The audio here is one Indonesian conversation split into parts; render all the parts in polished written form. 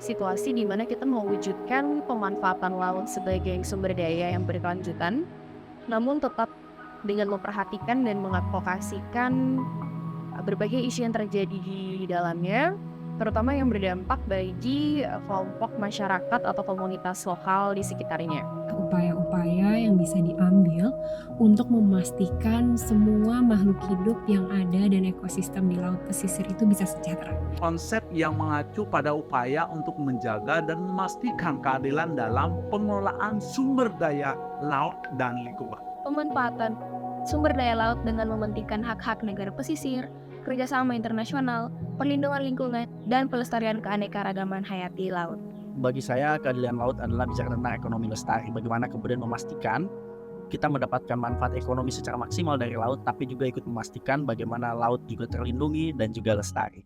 situasi di mana kita mewujudkan pemanfaatan laut sebagai sumber daya yang berkelanjutan, namun tetap dengan memperhatikan dan mengadvokasikan berbagai isu yang terjadi di dalamnya, terutama yang berdampak bagi kelompok masyarakat atau komunitas lokal di sekitarnya. Upaya-upaya yang bisa diambil untuk memastikan semua makhluk hidup yang ada dan ekosistem di laut pesisir itu bisa sejahtera. Konsep yang mengacu pada upaya untuk menjaga dan memastikan keadilan dalam pengelolaan sumber daya laut dan lingkungan. Pemanfaatan sumber daya laut dengan mementingkan hak-hak negara pesisir, kerjasama internasional, perlindungan lingkungan, dan pelestarian keanekaragaman hayati laut. Bagi saya, keadilan laut adalah bicara tentang ekonomi lestari. Bagaimana kemudian memastikan kita mendapatkan manfaat ekonomi secara maksimal dari laut, tapi juga ikut memastikan bagaimana laut juga terlindungi dan juga lestari.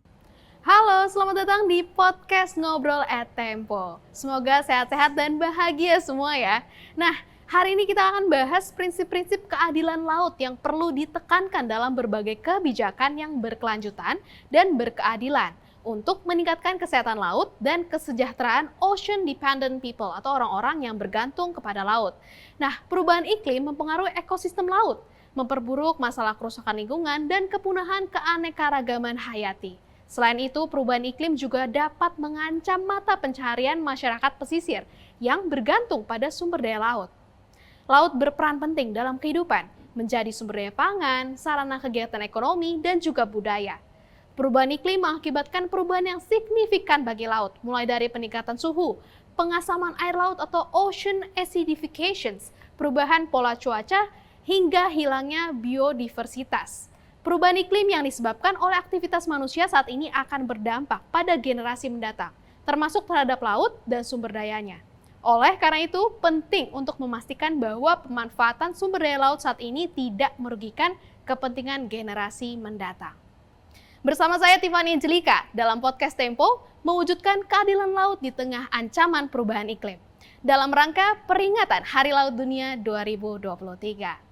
Halo, selamat datang di podcast Ngobrol at Tempo. Semoga sehat-sehat dan bahagia semua ya. Nah, hari ini kita akan bahas prinsip-prinsip keadilan laut yang perlu ditekankan dalam berbagai kebijakan yang berkelanjutan dan berkeadilan untuk meningkatkan kesehatan laut dan kesejahteraan ocean dependent people atau orang-orang yang bergantung kepada laut. Nah, perubahan iklim mempengaruhi ekosistem laut, memperburuk masalah kerusakan lingkungan dan kepunahan keanekaragaman hayati. Selain itu, perubahan iklim juga dapat mengancam mata pencaharian masyarakat pesisir yang bergantung pada sumber daya laut. Laut berperan penting dalam kehidupan, menjadi sumber daya pangan, sarana kegiatan ekonomi, dan juga budaya. Perubahan iklim mengakibatkan perubahan yang signifikan bagi laut, mulai dari peningkatan suhu, pengasaman air laut atau ocean acidification, perubahan pola cuaca, hingga hilangnya biodiversitas. Perubahan iklim yang disebabkan oleh aktivitas manusia saat ini akan berdampak pada generasi mendatang, termasuk terhadap laut dan sumber dayanya. Oleh karena itu, penting untuk memastikan bahwa pemanfaatan sumber daya laut saat ini tidak merugikan kepentingan generasi mendatang. Bersama saya Tiffany Angelika dalam podcast Tempo, mewujudkan keadilan laut di tengah ancaman perubahan iklim. Dalam rangka peringatan Hari Laut Dunia 2023.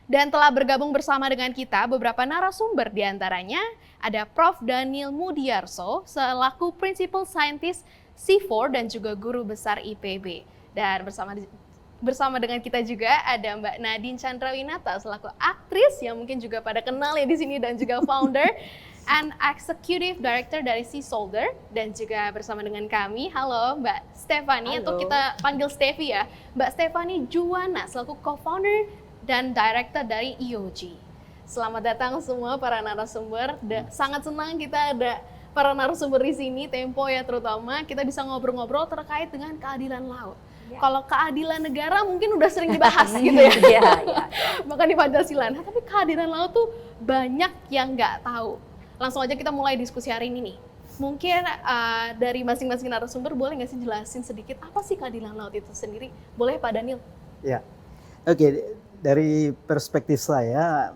Dan telah bergabung bersama dengan kita beberapa narasumber, diantaranya ada Prof. Daniel Mudiarso selaku Principal Scientist C4 dan juga Guru Besar IPB. Dan bersama dengan kita juga ada Mbak Nadine Chandrawinata selaku aktris yang mungkin juga pada kenal ya di sini dan juga founder and executive director dari Sea Soldier, dan juga bersama dengan kami, halo Mbak Stephanie, atau kita panggil Steffi ya, Mbak Stephanie Juwana selaku co-founder dan director dari EOG. Selamat datang semua para narasumber. Sangat senang kita ada para narasumber di sini, Tempo ya terutama, kita bisa ngobrol-ngobrol terkait dengan keadilan laut. Kalau keadilan negara mungkin udah sering dibahas gitu ya. Bahkan di Pancasila. Nah, tapi keadilan laut tuh banyak yang nggak tahu. Langsung aja kita mulai diskusi hari ini nih. Mungkin dari masing-masing narasumber boleh nggak sih jelasin sedikit apa sih keadilan laut itu sendiri? Boleh Pak Daniel? Ya, oke. Dari perspektif saya,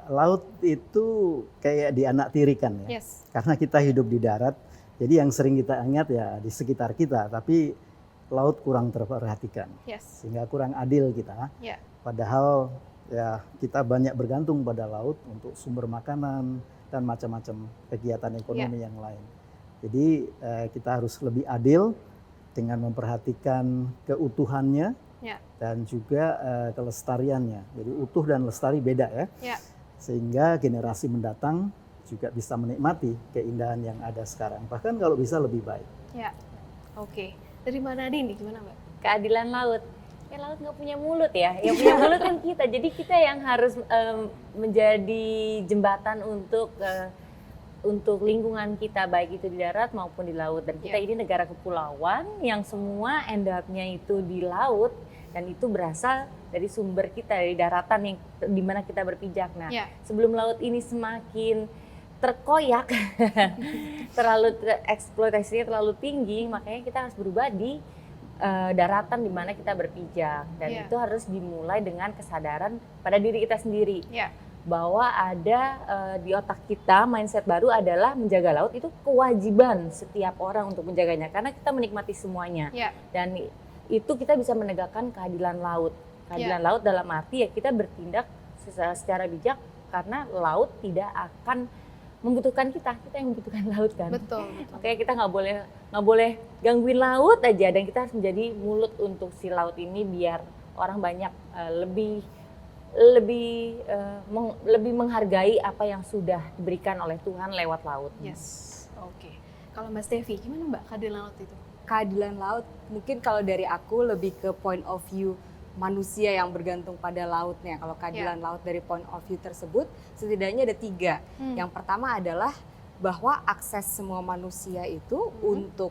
laut itu kayak dianaktirikan ya. Yes. Karena kita hidup di darat, jadi yang sering kita ingat ya di sekitar kita, tapi laut kurang terperhatikan, sehingga kurang adil kita. Padahal ya kita banyak bergantung pada laut untuk sumber makanan dan macam-macam kegiatan ekonomi yang lain. Jadi kita harus lebih adil dengan memperhatikan keutuhannya dan juga kelestariannya. Jadi utuh dan lestari beda ya. Sehingga generasi mendatang juga bisa menikmati keindahan yang ada sekarang. Bahkan kalau bisa lebih baik. Oke. Dari mana Nadine, gimana Mbak? Keadilan laut. Ya laut nggak punya mulut ya. Yang punya mulut kan kita. Jadi kita yang harus menjadi jembatan untuk lingkungan kita, baik itu di darat maupun di laut. Dan kita ini negara kepulauan yang semua end up-nya itu di laut, dan itu berasal dari sumber kita, dari daratan yang di mana kita berpijak. Nah, sebelum laut ini semakin terkoyak, eksploitasinya terlalu tinggi, makanya kita harus berubah di daratan di mana kita berpijak. Dan itu harus dimulai dengan kesadaran pada diri kita sendiri. Bahwa ada di otak kita mindset baru adalah menjaga laut itu kewajiban setiap orang untuk menjaganya, karena kita menikmati semuanya. Dan itu kita bisa menegakkan keadilan laut. Keadilan laut dalam arti ya kita bertindak secara bijak, karena laut tidak akan membutuhkan kita yang membutuhkan laut kan. Betul. Makanya kita nggak boleh gangguin laut aja, dan kita harus menjadi mulut untuk si laut ini biar orang banyak lebih menghargai apa yang sudah diberikan oleh Tuhan lewat laut. Yes, oke. Kalau Mbak Stevi, gimana Mbak keadilan laut itu? Keadilan laut mungkin kalau dari aku lebih ke point of view manusia yang bergantung pada lautnya. Kalau keadilan laut dari point of view tersebut setidaknya ada 3. Yang pertama adalah bahwa akses semua manusia itu untuk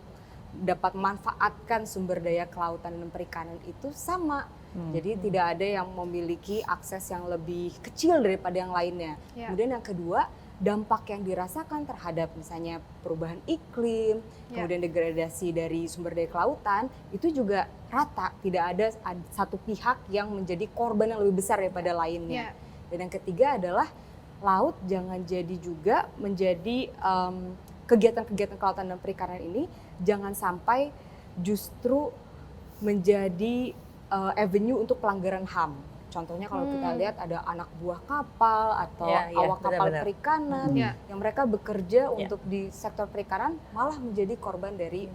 dapat memanfaatkan sumber daya kelautan dan perikanan itu sama. Jadi tidak ada yang memiliki akses yang lebih kecil daripada yang lainnya. Kemudian yang kedua, dampak yang dirasakan terhadap misalnya perubahan iklim, kemudian degradasi dari sumber daya kelautan, itu juga rata. Tidak ada satu pihak yang menjadi korban yang lebih besar daripada lainnya. Dan yang ketiga adalah laut jangan jadi juga menjadi kegiatan-kegiatan kelautan dan perikanan ini jangan sampai justru menjadi avenue untuk pelanggaran HAM. Contohnya kalau kita lihat ada anak buah kapal atau awak kapal perikanan yang mereka bekerja untuk di sektor perikanan malah menjadi korban dari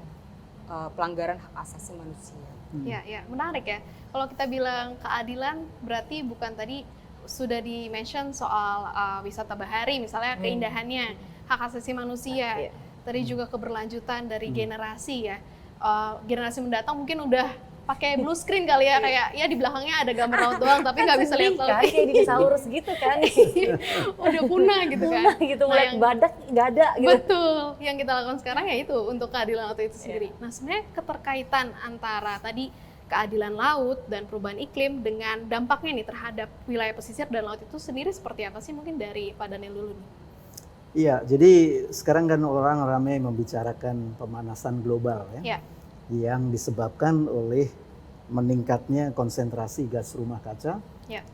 pelanggaran hak asasi manusia. Ya, menarik ya. Kalau kita bilang keadilan berarti bukan tadi sudah di-mention soal wisata bahari misalnya keindahannya, hak asasi manusia. Tadi juga keberlanjutan dari generasi ya. Generasi mendatang mungkin udah pakai blue screen kali ya, kayak ya di belakangnya ada gambar laut doang tapi nggak bisa lihat laut. Kan kayak dinosaurus gitu kan. Udah punah gitu kan. Gitu, mulai badak nggak ada gitu. Betul. Yang kita lakukan sekarang ya itu untuk keadilan laut itu sendiri. Nah, sebenarnya keterkaitan antara tadi keadilan laut dan perubahan iklim dengan dampaknya nih terhadap wilayah pesisir dan laut itu sendiri seperti apa sih? Mungkin dari Pak Daniel dulu nih. Iya, jadi sekarang kan orang ramai membicarakan pemanasan global ya. Yang disebabkan oleh meningkatnya konsentrasi gas rumah kaca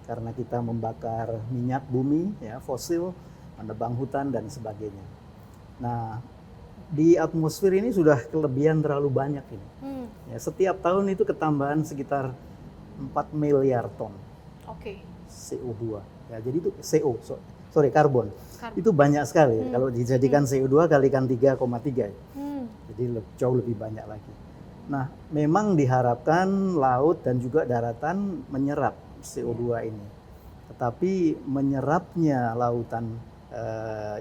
karena kita membakar minyak bumi ya, fosil, menebang hutan dan sebagainya. Nah, di atmosfer ini sudah kelebihan terlalu banyak ini. Ya, setiap tahun itu ketambahan sekitar 4 miliar ton CO2. Ya, jadi itu karbon. Itu banyak sekali. Kalau dijadikan CO2 kalikan 3,3. Jadi jauh lebih banyak lagi. Nah, memang diharapkan laut dan juga daratan menyerap CO2 ini. Tetapi menyerapnya lautan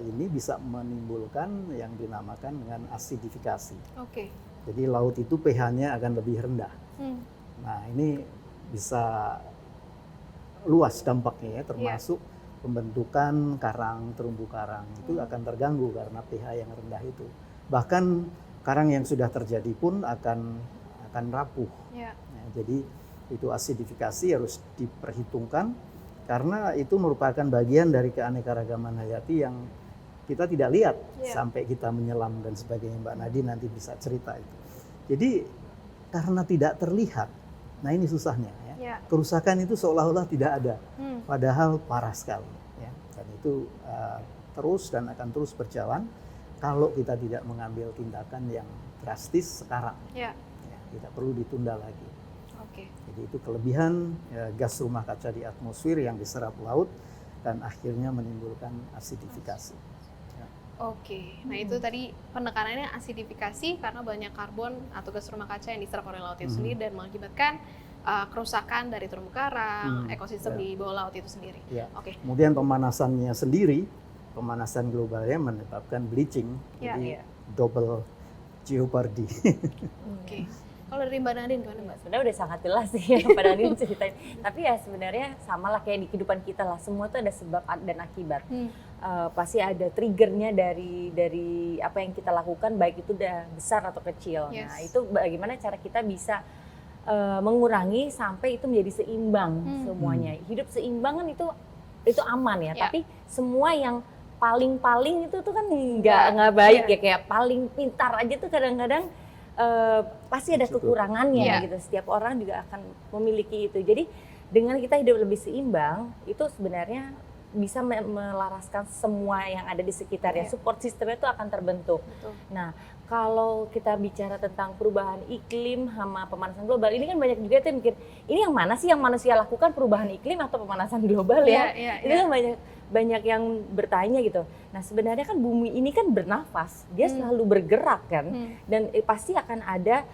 ini bisa menimbulkan yang dinamakan dengan asidifikasi. Jadi laut itu pH-nya akan lebih rendah. Nah, ini bisa luas dampaknya ya, termasuk pembentukan karang, terumbu karang itu akan terganggu karena pH yang rendah itu. Bahkan karang yang sudah terjadi pun akan rapuh. Ya, jadi itu asidifikasi harus diperhitungkan karena itu merupakan bagian dari keanekaragaman hayati yang kita tidak lihat sampai kita menyelam dan sebagainya. Mbak Nadine nanti bisa cerita itu. Jadi karena tidak terlihat, nah ini susahnya ya. Kerusakan itu seolah-olah tidak ada, padahal parah sekali. Ya. Dan itu terus dan akan terus berjalan. Kalau kita tidak mengambil tindakan yang drastis sekarang, tidak perlu ditunda lagi. Jadi itu kelebihan gas rumah kaca di atmosfer yang diserap laut dan akhirnya menimbulkan asidifikasi. Nah itu tadi penekanannya asidifikasi karena banyak karbon atau gas rumah kaca yang diserap oleh laut itu sendiri dan mengakibatkan kerusakan dari terumbu karang, ekosistem di bawah laut itu sendiri. Kemudian pemanasannya sendiri. Pemanasan globalnya menyebabkan bleaching, jadi double jeopardy. Kalau dari Mbak Nadine gimana Mbak? Sebenarnya udah sangat jelas sih yang Mbak Nadine ceritain. Tapi ya sebenarnya sama lah kayak di kehidupan kita lah, semua itu ada sebab dan akibat. Pasti ada triggernya dari apa yang kita lakukan, baik itu udah besar atau kecil. Nah itu bagaimana cara kita bisa mengurangi sampai itu menjadi seimbang semuanya. Hidup seimbang kan itu aman ya. Tapi semua yang paling itu tuh kan nggak baik ya, kayak paling pintar aja tuh kadang-kadang pasti ada kekurangannya gitu. Setiap orang juga akan memiliki itu. Jadi dengan kita hidup lebih seimbang itu sebenarnya bisa melaraskan semua yang ada di sekitarnya. Support sistemnya itu akan terbentuk. Nah kalau kita bicara tentang perubahan iklim sama pemanasan global, ini kan banyak juga yang mikir, ini yang mana sih yang manusia lakukan, perubahan iklim atau pemanasan global ya? Itu kan banyak yang bertanya gitu. Nah sebenarnya kan bumi ini kan bernafas, dia selalu bergerak kan, dan pasti akan ada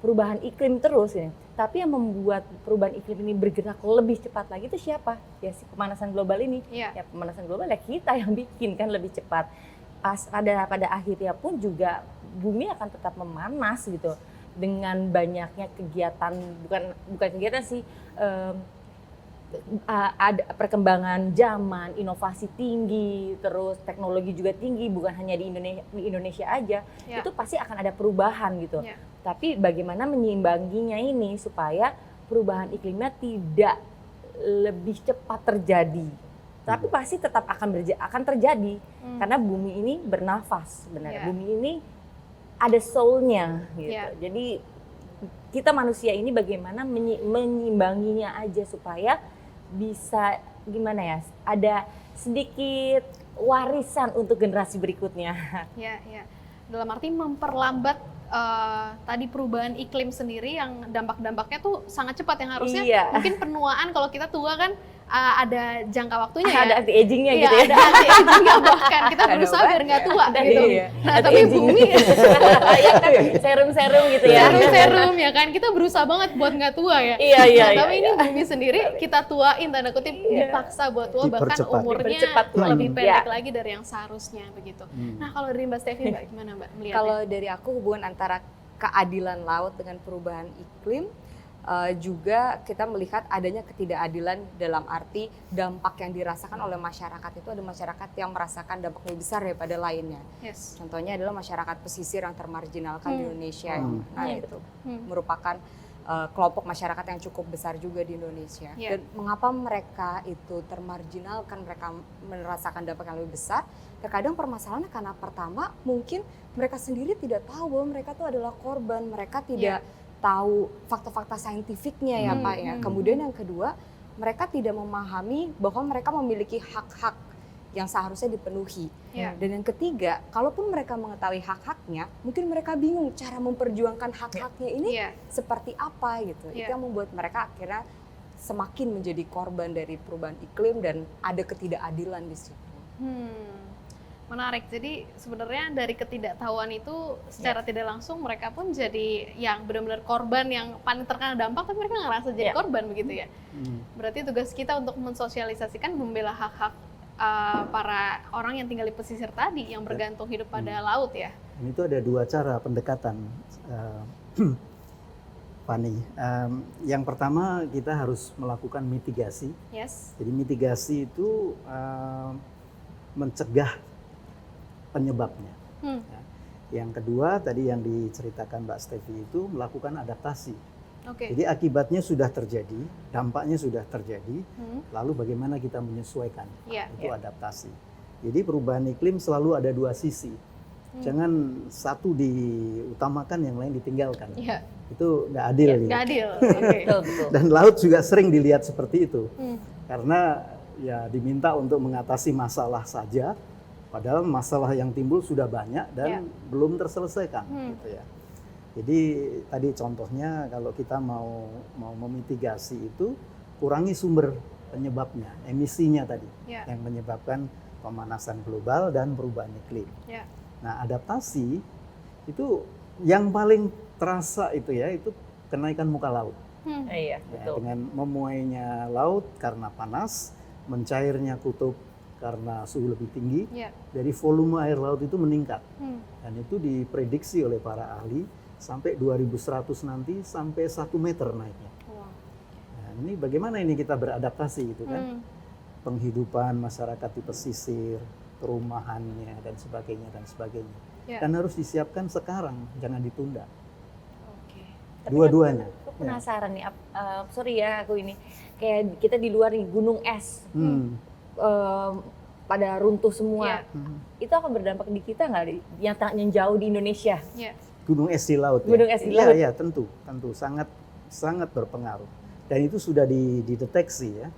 perubahan iklim terus ya. Tapi yang membuat perubahan iklim ini bergerak lebih cepat lagi itu siapa? Ya si pemanasan global ini. Ya pemanasan global ya kita yang bikin kan lebih cepat. Pada akhirnya pun juga bumi akan tetap memanas gitu dengan banyaknya kegiatan, bukan kegiatan sih, ada perkembangan zaman, inovasi tinggi, terus teknologi juga tinggi, bukan hanya di Indonesia aja, itu pasti akan ada perubahan gitu. Tapi bagaimana menyeimbanginya ini supaya perubahan iklimnya tidak lebih cepat terjadi, tapi pasti tetap akan terjadi karena bumi ini bernafas sebenarnya. Bumi ini ada soul-nya gitu. Jadi kita manusia ini bagaimana menyimbanginya aja supaya bisa gimana ya, ada sedikit warisan untuk generasi berikutnya. Dalam arti memperlambat tadi perubahan iklim sendiri yang dampak-dampaknya tuh sangat cepat, yang harusnya mungkin penuaan kalau kita tua kan ada jangka waktunya ya. Ada anti-agingnya gitu ya. Ada anti-agingnya bahkan kita berusaha biar nggak tua gitu. Nah tapi bumi ya kan serum-serum gitu ya. Serum ya kan, kita berusaha banget buat nggak tua ya. Tapi ini bumi sendiri kita tuain, tanda kutip dipaksa buat tua, bahkan umurnya lebih pendek lagi dari yang seharusnya begitu. Nah kalau dari Mbak Stevi, Mbak gimana Mbak melihatnya? Kalau dari aku hubungan antara keadilan laut dengan perubahan iklim, juga kita melihat adanya ketidakadilan dalam arti dampak yang dirasakan oleh masyarakat itu, ada masyarakat yang merasakan dampak lebih besar daripada lainnya. Contohnya adalah masyarakat pesisir yang termarginalkan di Indonesia, itu merupakan kelompok masyarakat yang cukup besar juga di Indonesia. Dan mengapa mereka itu termarginalkan, mereka merasakan dampak yang lebih besar? Terkadang permasalahannya karena pertama mungkin mereka sendiri tidak tahu bahwa mereka itu adalah korban, mereka tidak tahu fakta-fakta saintifiknya ya Pak ya. Kemudian yang kedua, mereka tidak memahami bahwa mereka memiliki hak-hak yang seharusnya dipenuhi. Dan yang ketiga, kalaupun mereka mengetahui hak-haknya, mungkin mereka bingung cara memperjuangkan hak-haknya ini seperti apa gitu. Itu yang membuat mereka akhirnya semakin menjadi korban dari perubahan iklim dan ada ketidakadilan di situ. Menarik. Jadi sebenarnya dari ketidaktahuan itu secara tidak langsung mereka pun jadi yang benar-benar korban yang paling terkena dampak, tapi mereka ngerasa jadi korban begitu ya. Berarti tugas kita untuk mensosialisasikan, membela hak-hak para orang yang tinggal di pesisir tadi yang bergantung hidup pada laut ya. Ini tuh ada dua cara pendekatan, Fani. Yang pertama kita harus melakukan mitigasi. Jadi mitigasi itu mencegah penyebabnya. Yang kedua tadi yang diceritakan Mbak Stevi itu melakukan adaptasi. Jadi akibatnya sudah terjadi, dampaknya sudah terjadi, lalu bagaimana kita menyesuaikan, itu adaptasi. Jadi perubahan iklim selalu ada dua sisi. Jangan satu diutamakan, yang lain ditinggalkan. Itu nggak adil. Nggak adil. Dan laut juga sering dilihat seperti itu. Karena ya diminta untuk mengatasi masalah saja, padahal masalah yang timbul sudah banyak dan belum terselesaikan. Gitu ya. Jadi tadi contohnya kalau kita mau memitigasi itu, kurangi sumber penyebabnya, emisinya tadi, yang menyebabkan pemanasan global dan perubahan iklim. Nah adaptasi itu yang paling terasa itu ya, itu kenaikan muka laut. Betul. Dengan memuainya laut karena panas, mencairnya kutub karena suhu lebih tinggi, dari volume air laut itu meningkat. Dan itu diprediksi oleh para ahli sampai 2100 nanti sampai 1 meter naiknya. Nah, ini bagaimana ini kita beradaptasi gitu kan? Penghidupan masyarakat di pesisir, perumahannya dan sebagainya. Dan harus disiapkan sekarang, jangan ditunda. Dua-duanya. Aku penasaran nih, sorry ya aku ini, kayak kita di luar nih gunung es. Pada runtuh semua, itu akan berdampak di kita nggak, yang jauh di Indonesia? Gunung es di laut. Gunung es di laut. Iya, tentu sangat berpengaruh. Dan itu sudah dideteksi ya,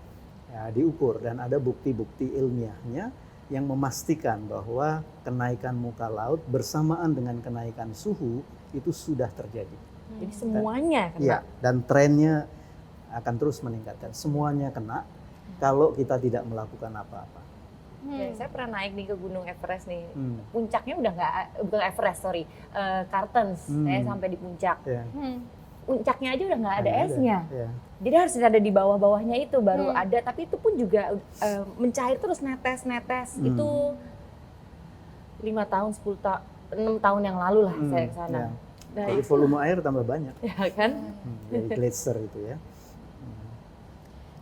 diukur dan ada bukti-bukti ilmiahnya yang memastikan bahwa kenaikan muka laut bersamaan dengan kenaikan suhu itu sudah terjadi. Jadi semuanya kena. Iya, dan trennya akan terus meningkatkan. Semuanya kena kalau kita tidak melakukan apa-apa. Ya, saya pernah naik nih ke Gunung Everest nih. Puncaknya udah nggak, bukan Everest, sorry, Kartens. Saya sampai di puncak. Ya. Puncaknya aja udah nggak ada esnya. Ya. Jadi harus ada di bawah-bawahnya itu baru ada. Tapi itu pun juga mencair terus netes-netes. Itu 5 tahun, 6 tahun yang lalu lah saya ke sana. Ya. Nah, Jadi volume air tambah banyak. ya kan? Jadi glacier itu ya.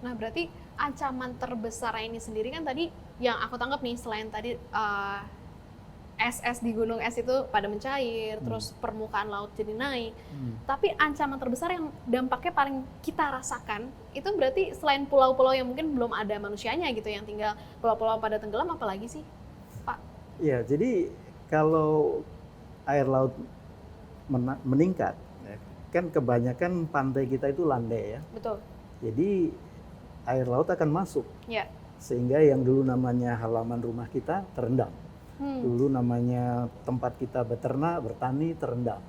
Nah, berarti ancaman terbesar ini sendiri kan tadi yang aku tangkap nih, selain tadi es di gunung es itu pada mencair, terus permukaan laut jadi naik. Tapi ancaman terbesar yang dampaknya paling kita rasakan itu berarti selain pulau-pulau yang mungkin belum ada manusianya gitu, yang tinggal pulau-pulau pada tenggelam, apalagi sih, Pak? Iya, jadi kalau air laut meningkat, kan kebanyakan pantai kita itu landai ya. Betul. Jadi air laut akan masuk, Ya. sehingga yang dulu namanya halaman rumah kita terendam. Dulu namanya tempat kita beternak, bertani terendam.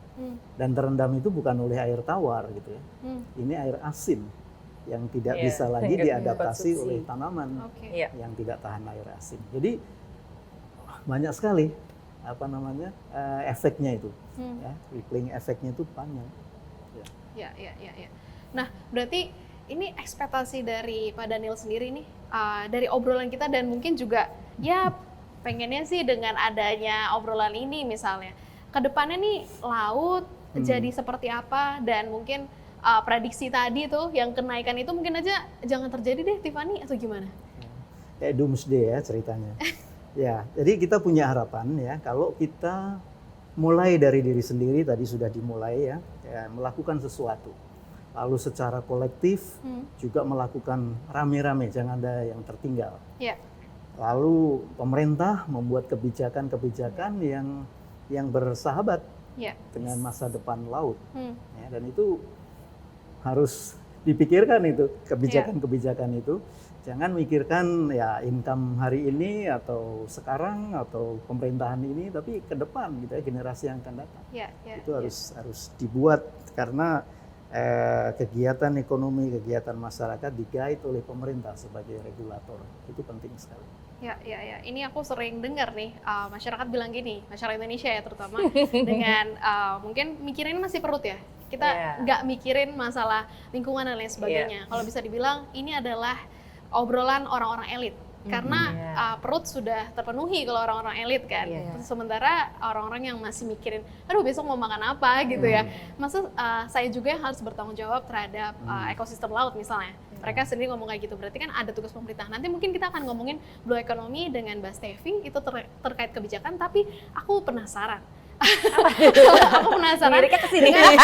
Dan terendam itu bukan oleh air tawar gitu ya. Ini air asin yang tidak bisa lagi diadaptasi oleh tanaman yang tidak tahan air asin. Jadi banyak sekali efeknya itu. Ya, rippling efeknya itu panjang. Ya. Nah, berarti ini ekspektasi dari Pak Daniel sendiri nih, dari obrolan kita, dan mungkin juga ya pengennya sih dengan adanya obrolan ini misalnya, kedepannya nih laut jadi seperti apa, dan mungkin prediksi tadi tuh yang kenaikan itu mungkin aja jangan terjadi deh, Tiffany, atau gimana? Kayak doomsday ya ceritanya. Ya, jadi kita punya harapan ya, kalau kita mulai dari diri sendiri, tadi sudah dimulai ya melakukan sesuatu. Lalu secara kolektif juga melakukan rame-rame, jangan ada yang tertinggal. Yeah. Lalu pemerintah membuat kebijakan-kebijakan yang bersahabat dengan masa depan laut. Ya, dan itu harus dipikirkan itu, kebijakan-kebijakan itu. Jangan mikirkan ya income hari ini atau sekarang atau pemerintahan ini, tapi ke depan gitu ya, generasi yang akan datang. Itu harus dibuat, karena kegiatan ekonomi, kegiatan masyarakat di-guide oleh pemerintah sebagai regulator. Itu penting sekali. Ya. Ini aku sering dengar nih, masyarakat bilang gini, masyarakat Indonesia ya terutama, dengan mungkin mikirin masih perut ya. Kita nggak mikirin masalah lingkungan dan lain sebagainya. Kalau bisa dibilang ini adalah obrolan orang-orang elit. Karena perut sudah terpenuhi kalau orang-orang elit kan. Sementara orang-orang yang masih mikirin, aduh besok mau makan apa gitu ya. Maksud saya juga yang harus bertanggung jawab terhadap ekosistem laut misalnya. Mereka sendiri ngomong kayak gitu, berarti kan ada tugas pemerintah. Nanti mungkin kita akan ngomongin Blue Economy dengan Mbak Stevi, itu terkait kebijakan, tapi aku penasaran. Aku penasaran dengan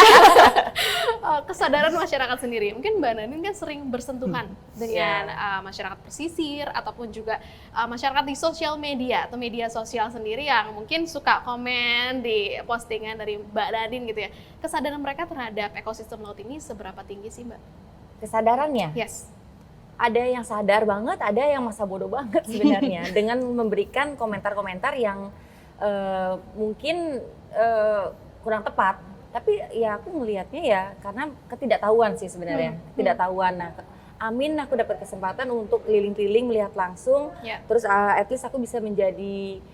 kesadaran masyarakat sendiri. Mungkin Mbak Nanin kan sering bersentuhan dengan masyarakat pesisir, ataupun juga masyarakat di sosial media atau media sosial sendiri yang mungkin suka komen di postingan dari Mbak Nanin gitu ya. Kesadaran mereka terhadap ekosistem laut ini seberapa tinggi sih, Mbak? Kesadarannya? Yes. Ada yang sadar banget, ada yang masa bodoh banget sebenarnya dengan memberikan komentar-komentar yang mungkin kurang tepat, tapi ya aku melihatnya ya karena ketidaktahuan sih sebenarnya, ketidaktahuan. Nah, amin aku dapat kesempatan untuk keliling-keliling melihat langsung, terus at least aku bisa menjadi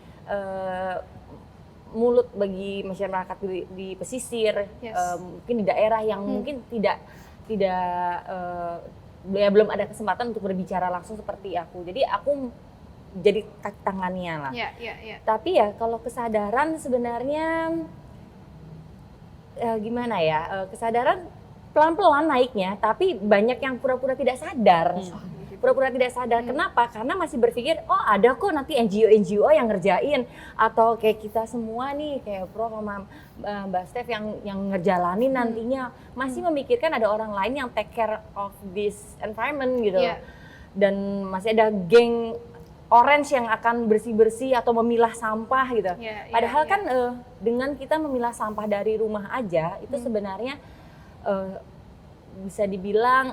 mulut bagi masyarakat di pesisir, mungkin di daerah yang mungkin tidak belum ada kesempatan untuk berbicara langsung seperti aku. Jadi aku jadi kaki tangannya lah. Tapi ya kalau kesadaran sebenarnya gimana ya, kesadaran pelan-pelan naiknya, tapi banyak yang pura-pura tidak sadar. Pura-pura tidak sadar. Kenapa? Karena masih berpikir, oh ada kok nanti NGO yang ngerjain, atau kayak kita semua nih, kayak Prof sama Mbak Steph yang ngerjalanin nantinya, masih memikirkan ada orang lain yang take care of this environment gitu. Dan masih ada geng orange yang akan bersih-bersih atau memilah sampah gitu. Padahal kan dengan kita memilah sampah dari rumah aja, itu sebenarnya bisa dibilang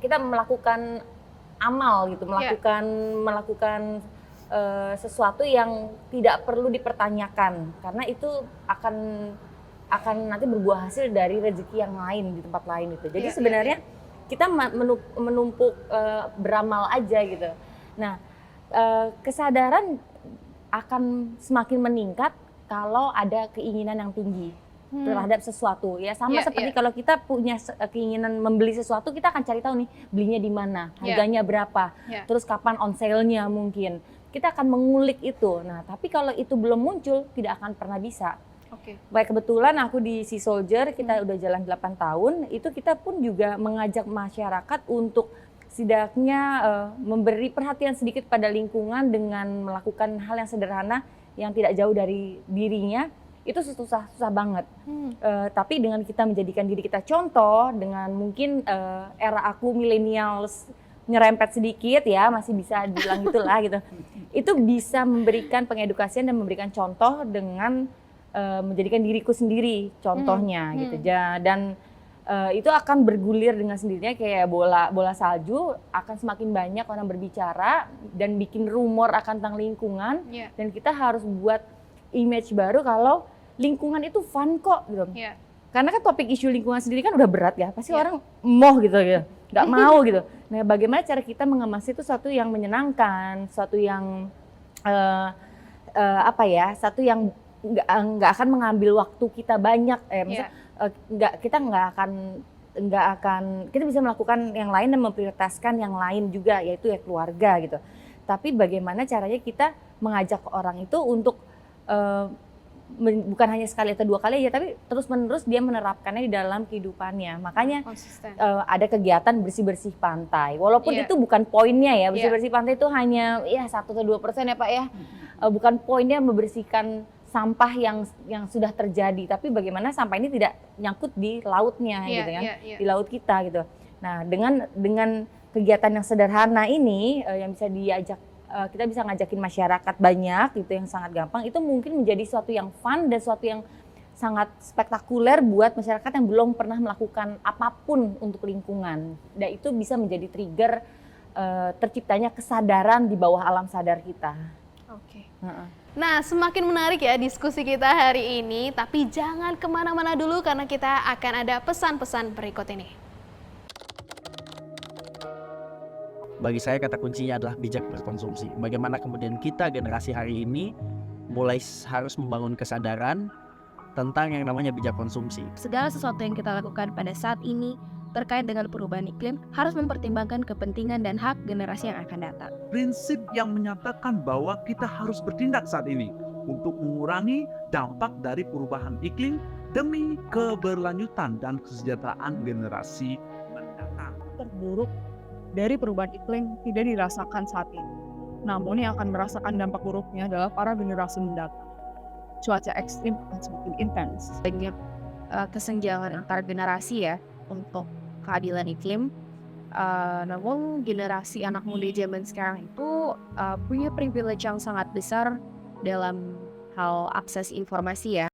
kita melakukan amal gitu, melakukan sesuatu yang tidak perlu dipertanyakan karena itu akan nanti berbuah hasil dari rezeki yang lain di tempat lain itu. Jadi sebenarnya kita menumpuk beramal aja gitu. Nah, kesadaran akan semakin meningkat kalau ada keinginan yang tinggi terhadap sesuatu ya, sama seperti kalau kita punya keinginan membeli sesuatu, kita akan cari tahu nih belinya di mana, harganya berapa, terus kapan on sale-nya mungkin. Kita akan mengulik itu. Nah, tapi kalau itu belum muncul, tidak akan pernah bisa. Baik, kebetulan aku di Sea Soldier, kita udah jalan 8 tahun, itu kita pun juga mengajak masyarakat untuk setidaknya memberi perhatian sedikit pada lingkungan dengan melakukan hal yang sederhana yang tidak jauh dari dirinya. Itu susah banget. Tapi dengan kita menjadikan diri kita contoh, dengan mungkin era aku millennials nyerempet sedikit ya, masih bisa dibilang gitulah gitu. Itu bisa memberikan pengedukasian dan memberikan contoh dengan menjadikan diriku sendiri contohnya gitu. Dan itu akan bergulir dengan sendirinya kayak bola salju, akan semakin banyak orang berbicara dan bikin rumor akan tentang lingkungan. Dan kita harus buat image baru kalau lingkungan itu fun kok gitu. Karena kan topik isu lingkungan sendiri kan udah berat ya, pasti orang moh gitu, nggak mau gitu. Nah, bagaimana cara kita mengemas itu suatu yang menyenangkan, suatu yang satu yang nggak akan mengambil waktu kita banyak, kita bisa melakukan yang lain dan memprioritaskan yang lain juga, yaitu ya keluarga gitu. Tapi bagaimana caranya kita mengajak orang itu untuk bukan hanya sekali atau 2 kali aja, tapi terus-menerus dia menerapkannya di dalam kehidupannya. Makanya ada kegiatan bersih-bersih pantai. Walaupun itu bukan poinnya ya, bersih-bersih pantai itu hanya 1 atau 2% ya Pak ya. Bukan poinnya membersihkan sampah yang sudah terjadi, tapi bagaimana sampah ini tidak nyangkut di lautnya gitu kan, di laut kita gitu. Nah, dengan kegiatan yang sederhana ini yang bisa diajak, kita bisa ngajakin masyarakat banyak gitu, yang sangat gampang, itu mungkin menjadi suatu yang fun dan suatu yang sangat spektakuler buat masyarakat yang belum pernah melakukan apapun untuk lingkungan. Dan itu bisa menjadi trigger terciptanya kesadaran di bawah alam sadar kita. Nah, semakin menarik ya diskusi kita hari ini, tapi jangan kemana-mana dulu karena kita akan ada pesan-pesan berikut ini. Bagi saya kata kuncinya adalah bijak berkonsumsi. Bagaimana kemudian kita generasi hari ini mulai harus membangun kesadaran tentang yang namanya bijak konsumsi. Segala sesuatu yang kita lakukan pada saat ini terkait dengan perubahan iklim harus mempertimbangkan kepentingan dan hak generasi yang akan datang. Prinsip yang menyatakan bahwa kita harus bertindak saat ini untuk mengurangi dampak dari perubahan iklim demi keberlanjutan dan kesejahteraan generasi mendatang. Terburuk dari perubahan iklim tidak dirasakan saat ini. Namun yang akan merasakan dampak buruknya adalah para generasi mendatang. Cuaca ekstrim akan semakin intens. Banyak kesenjangan antar generasi ya untuk keadilan iklim. Namun generasi anak muda zaman sekarang itu punya privilege yang sangat besar dalam hal akses informasi ya.